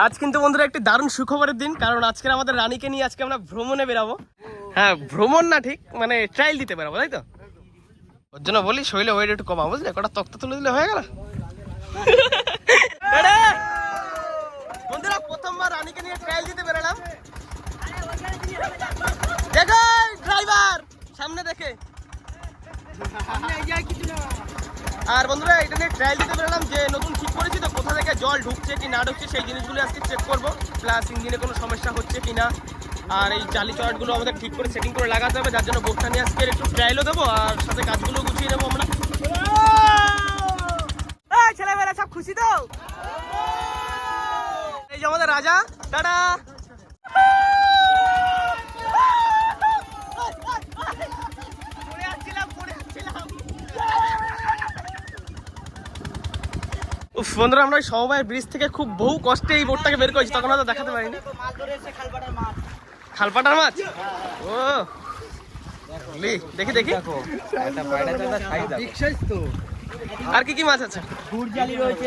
আজ কিন্তু বন্ধুরা একটি দারুণ সুখবরের দিন, কারণ আজকে আমাদের রানীকে নিয়ে আজকে আমরা ভ্রমণে বেরাবো। হ্যাঁ, ভ্রমণ না ঠিক, মানে ট্রায়াল দিতে বেরাবো, তাই তো? ওর জন্য বলি শরীরে ওয়েট একটু কমা, বুঝলে? কটা তক্তা তুলে দিলে হয়ে গেল। বন্ধুরা প্রথমবার রানীকে নিয়ে ট্রায়াল দিতে বেরালাম। দেখো ড্রাইভার সামনে দেখে। আর বন্ধুরা এটা নিয়ে ট্রায়াল দিতে বেরোলাম, যে নতুন ঠিক করেছি তো কোথা থেকে জল ঢুকছে কি না ঢুকছে সেই জিনিসগুলো আজকে চেক করবো, প্লাস ইঞ্জিনে কোনো সমস্যা হচ্ছে কি না। আর এই জালি চড়গুলো আমাদের ঠিক করে সেটিং করে লাগাতে হবে, যার জন্য বোকটা নিয়ে আজকে একটু ট্রায়ালও দেবো আর সাথে কাজগুলো গুছিয়ে নেবো আমরা। ছেলেমেয়েরা সব খুশি তো? এই যে আমাদের রাজা, টাটা। বন্ধুরা আমরা ওই সমবায় ব্রিজ থেকে খুব বহু কষ্টে এই বোটটাকে বের করেছি, তখন হয়তো দেখাতে পারিনি। খালপাটার মাছ? ও দেখি দেখি আর কি কি মাছ আছে? গুড়জালি রয়েছে,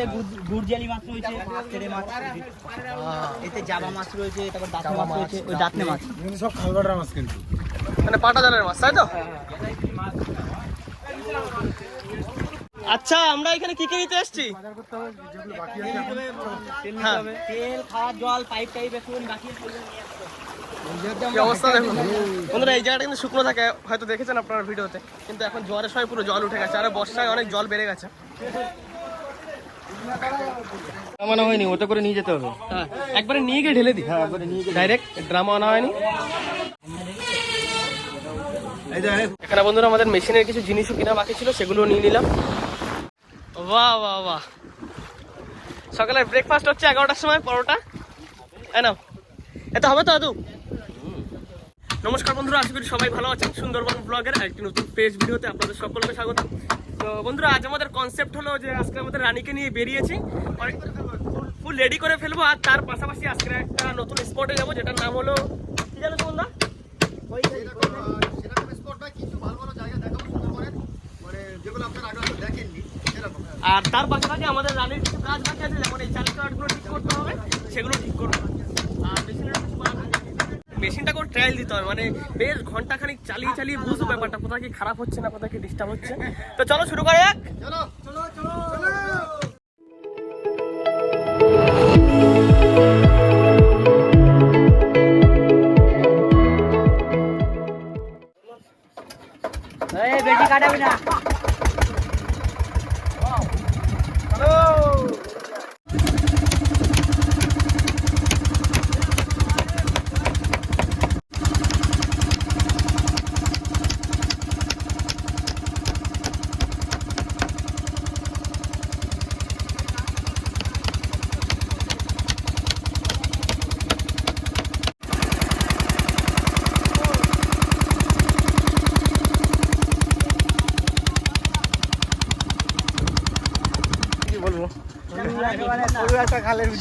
গুড়জালি মাছ রয়েছে, তেরে মাছ, এতে জাবা মাছ রয়েছে, তারপর দাঁতনে মাছ রয়েছে, ওই দাঁতনে মাছ সব খালবাটার মাছ, কিন্তু মানে পাটা জালের মাছ, তাই তো? আচ্ছা আমরা এখানে কি কি নিতে এসেছি? তেল, খাওয়ার জল, পাইপ টাইপ একটু বাকি কি অবস্থা দেখুন বন্ধুরা। এই জায়গাটা কিন্তু শুকনো থাকে, হয়তো দেখেছেন আপনার ভিডিওতে, কিন্তু এখন জোয়ারের সময় পুরো জল উঠে গেছে, আর বর্ষায় অনেক জল বেড়ে গেছে। ড্রাম হয়নি, ওটা করে নিয়ে যেতে হবে। হ্যাঁ একবারে নিয়ে গিয়ে ঢেলে দিই। হ্যাঁ একবারে নিয়ে গিয়ে ডাইরেক্ট, ড্রাম আনা হয়নি। এখানে বন্ধুরা আমাদের মেশিনের কিছু জিনিসও কিনা বাকি ছিল, সেগুলো নিয়ে নিলাম। বাহ বাহ বাহ, সকালের ব্রেকফাস্ট হচ্ছে 11টার সময় পরোটা। নাও এটা হবে তো আদু। নমস্কার বন্ধুরা, আশা করি সবাই ভালো আছেন। সুন্দরবন ব্লগের একটি নতুন পেজ ভিডিওতে আপনাদের সকলকে স্বাগত। তো বন্ধুরা আজ আমাদের কনসেপ্ট হলো যে আজকে আমাদের রানীকে নিয়ে বেরিয়েছি, ফুল রেডি করে ফেলবো, আর তার পাশাপাশি আজকে একটা নতুন স্পটে যাবো, যেটার নাম হলো কি জানো তোমরা? আর তার পাশাপাশি আমাদের রানীর কিছু কাজ বাকি আছে, যেমন এই চালিত আর্টগুলো ঠিক করতে হবে, সেগুলো ঠিক করবো। আর মেশিনটা করে ট্রায়াল দিতে হবে, মানে বেশ ঘন্টাখানিক চালিয়ে চালিয়ে বুঝবো ব্যাপারটা, কোথায় কি খারাপ হচ্ছে না, কোথায় কি ডিস্টার্ব হচ্ছে। তো চলো শুরু করে যাক। চলো চলো চলো বেশি কাটাবি না।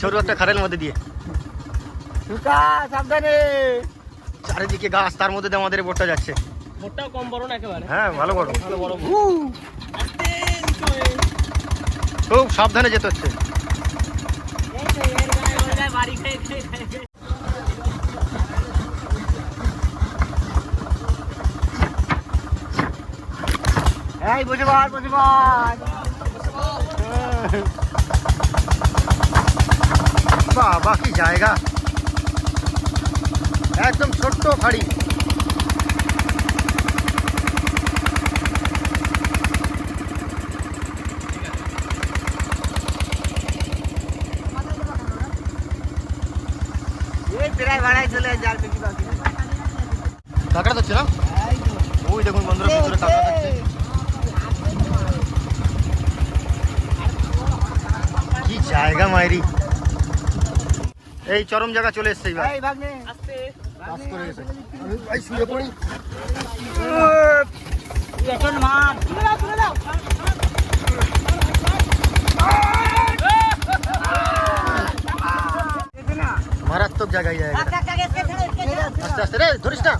সরু একটা খালের মধ্যে দিয়ে সাবধানে, চারিদিকে গাছ, তার মধ্যে দিয়ে আমাদের বোটটা যাচ্ছে। বোটটাও কম বড় না একেবারে, হ্যাঁ ভালো বড়, ভালো বড়। খুব সাবধানে যেতে হচ্ছে। এই বসে বল, বসে বল। বাবা কি জায়গা, একদম ছোট্ট খাড়ি। প্রায় ভাড়ায় চলে যার বেশি বাকি কাঁকড়া ধরছে না? ওই দেখুন বন্ধুরা, ভিতরে কাঁকড়া ধরছে। কি জায়গা মাইরি, এই চরম জায়গা চলে এসছে। মারাত্মক জায়গায় জায়গা, আস্তে আস্তে রে, ধরিস না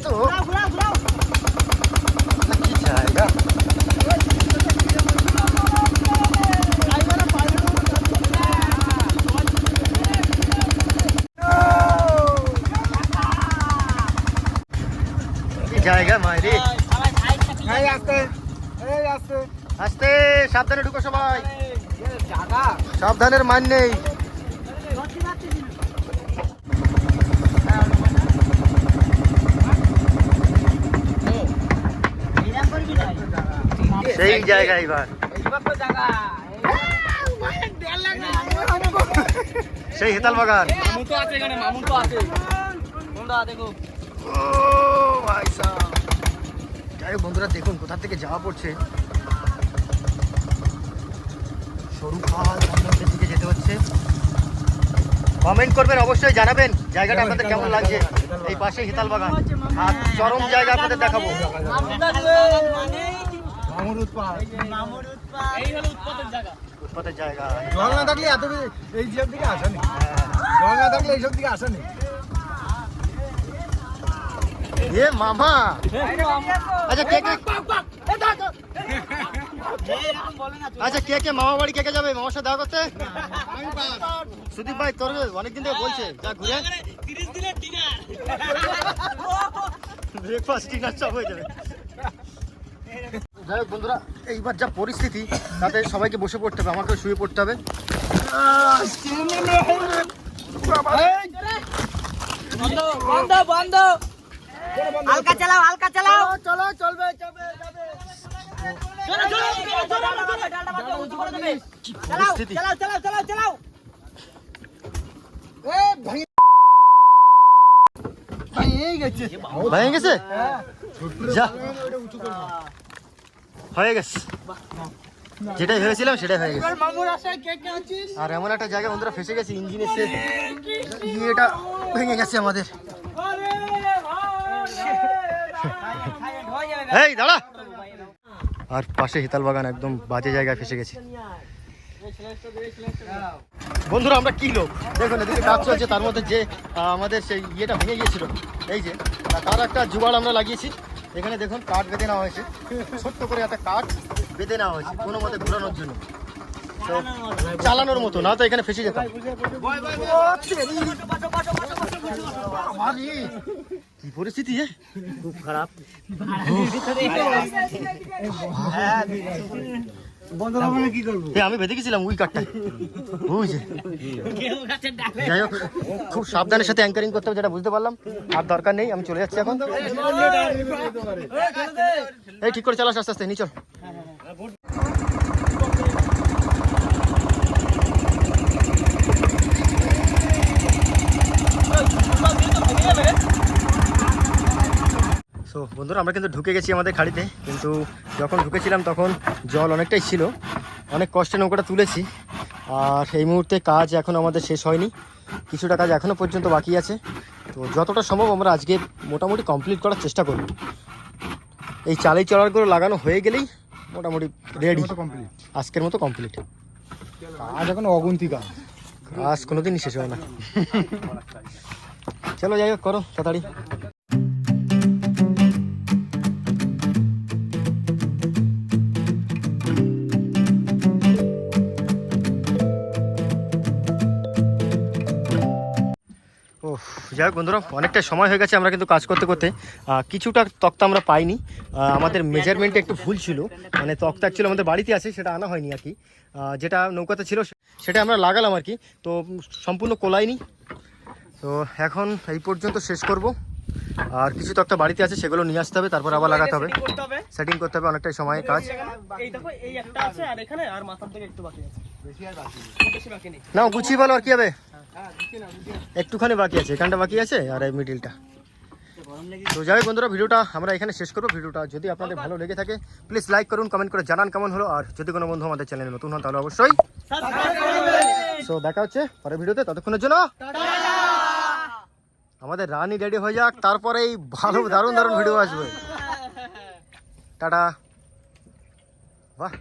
তো। রে। আস্তে সাবধানে ঢুকো সবাই, সাবধানের মান নেই। সেই জায়গা এবার, সেই হেতাল বাগান। মামুন তো আছে এখানে, মামুন তো আছে। বন্ধুরা দেখো, ও ভাই সাহেব, যাই হোক বন্ধুরা দেখুন কোথা থেকে যাওয়া পড়ছে। সরু খাল বন্ধনের দিকে যেতে হচ্ছে। কমেন্ট করবেন, অবশ্যই জানাবেন জায়গাটা আপনাদের কেমন লাগছে। এই পাশে হিতাল বাগান, আর চরম জায়গা আপনাদের দেখাবো। এই হলো উৎপাতের জায়গা। উৎপাতের জায়গা। জল না থাকলে এত এই সব দিকে আসেনি, জল না থাকলে এইসব দিকে আসেনি। এ মামা, আচ্ছা কে কে, আচ্ছা কে কে মামা বাড়ি কে কে যাবে মামার সাথে দেখা করতে? সুদীপ ভাই তোর অনেকদিন থেকে বলছে যা ঘুরে 30 দিনের ডিনার। ব্রেকফাস্ট ডিনার সব হয়ে যাবে। যাই হোক বন্ধুরা, এইবার যা পরিস্থিতি তাতে সবাইকে বসে পড়তে হবে, আমাকেও শুয়ে পড়তে হবে। বন্ধ বন্ধ, হালকা চালাও, হালকা চালাও। চলো চলবে চলবে চলো চলো চলো চলো, ডালটা বাদ দাও, উঁচু করে দেবে। চালাও পরিস্থিতি। চালাও চালাও চালাও চালাও। এই গেছে ভেঙে গেছে, যা হয়ে গেছে, যেটাই ভেবেছিলাম সেটাই হয়ে গেছে। মামুর আশায় কে কে আছিস? আর এমন একটা জায়গা বন্ধুরা ফেসে গেছি, ইঞ্জিন এসে ইয়েটা ভেঙে গেছে আমাদের। এই দাঁড়া, আর পাশে হিতাল বাগান, একদম বাজে জায়গায় ফেসে গেছি বন্ধুরা। আমরা কি লোক দেখুন, এদিকে কাজ চলছে, তার মধ্যে যে আমাদের সেই ইয়েটা ভেঙে গিয়েছিল, এই যে তার একটা জুগাড় আমরা লাগিয়েছি। এখানে দেখুন কাঠ বেঁধে নেওয়া হয়েছে, ছোট্ট করে একটা কাঠ বেঁধে নেওয়া হয়েছে কোনো মতে ঘোরানোর জন্য, তো চালানোর মতো না তো এখানে ফেসে যেতাম। কি পরিস্থিতি, খুব খারাপ। কি করবো? আমি বেঁধে গেছিলাম ওই কাঠটায়, বুঝছে। যাই হোক, খুব সাবধানের সাথে অ্যাঙ্কারিং করতে হবে, যেটা বুঝতে পারলাম। আর দরকার নেই, আমি চলে যাচ্ছি এখন। এই ঠিক করে চালাস আস্তে আস্তে, নিচল। সো বন্ধুরা, আমরা কিন্তু ঢুকে গেছি আমাদের খাড়িতে, কিন্তু যখন ঢুকেছিলাম তখন জল অনেকটাই ছিল, অনেক কষ্টে নৌকাটা তুলেছি। আর এই মুহূর্তে কাজ এখন আমাদের শেষ হয়নি, কিছুটা কাজ এখনও পর্যন্ত বাকি আছে। তো যতটা সম্ভব আমরা আজকে মোটামুটি কমপ্লিট করার চেষ্টা করব। এই চালেই চলারগুলো লাগানো হয়ে গেলেই মোটামুটি রেডি, আজকের মতো কমপ্লিট। আজ এখন অগুন্তি কাজ, কাজ কোনোদিনই শেষ হয় না। চলো যাই হোক, করো তাড়াতাড়ি। ও যাই হোক বন্ধুরা, অনেকটা সময় হয়ে গেছে, আমরা কিন্তু কাজ করতে করতে কিছুটা তক্তা আমরা পাইনি। আমাদের মেজারমেন্টে একটু ভুল ছিল, মানে তক্তা ছিল আমাদের বাড়িতে আছে, সেটা আনা হয়নি আর কি। যেটা নৌকাতে ছিল সেটা আমরা লাগালাম আর কি, তো সম্পূর্ণ কোলায়নি। তো এখন এই পর্যন্ত শেষ করব, আর কিছু তক্তা বাড়িতে আছে সেগুলো নিয়ে আসতে হবে, তারপর আবার লাগাতে হবে, সেটিং করতে হবে, অনেকটাই সময় কাজ। এই দেখো, এই একটা আছে, আর এখানে আর মাথার থেকে একটু বাকি আছে, বেশি বাকি নেই। না গুছিয়ে বলো আর কি হবে, একটুখানি বাকি আছে, এখানটা বাকি আছে আর এই মিডিলটা। তো যাই হোক বন্ধুরা, ভিডিওটা আমরা এখানে শেষ করবো। ভিডিওটা যদি আপনাদের ভালো লেগে থাকে প্লিজ লাইক করুন, কমেন্ট করে জানান কেমন হলো। আর যদি কোনো বন্ধু আমাদের চ্যানেলে নতুন হন তাহলে অবশ্যই সো দেখা হচ্ছে পরের ভিডিওতে। ততক্ষণের জন্য আমাদের রানি রেডি হয়ে যাক, তারপরেই ভালো দারুণ দারুণ ভিডিও আসবে। টাটা, বাহ।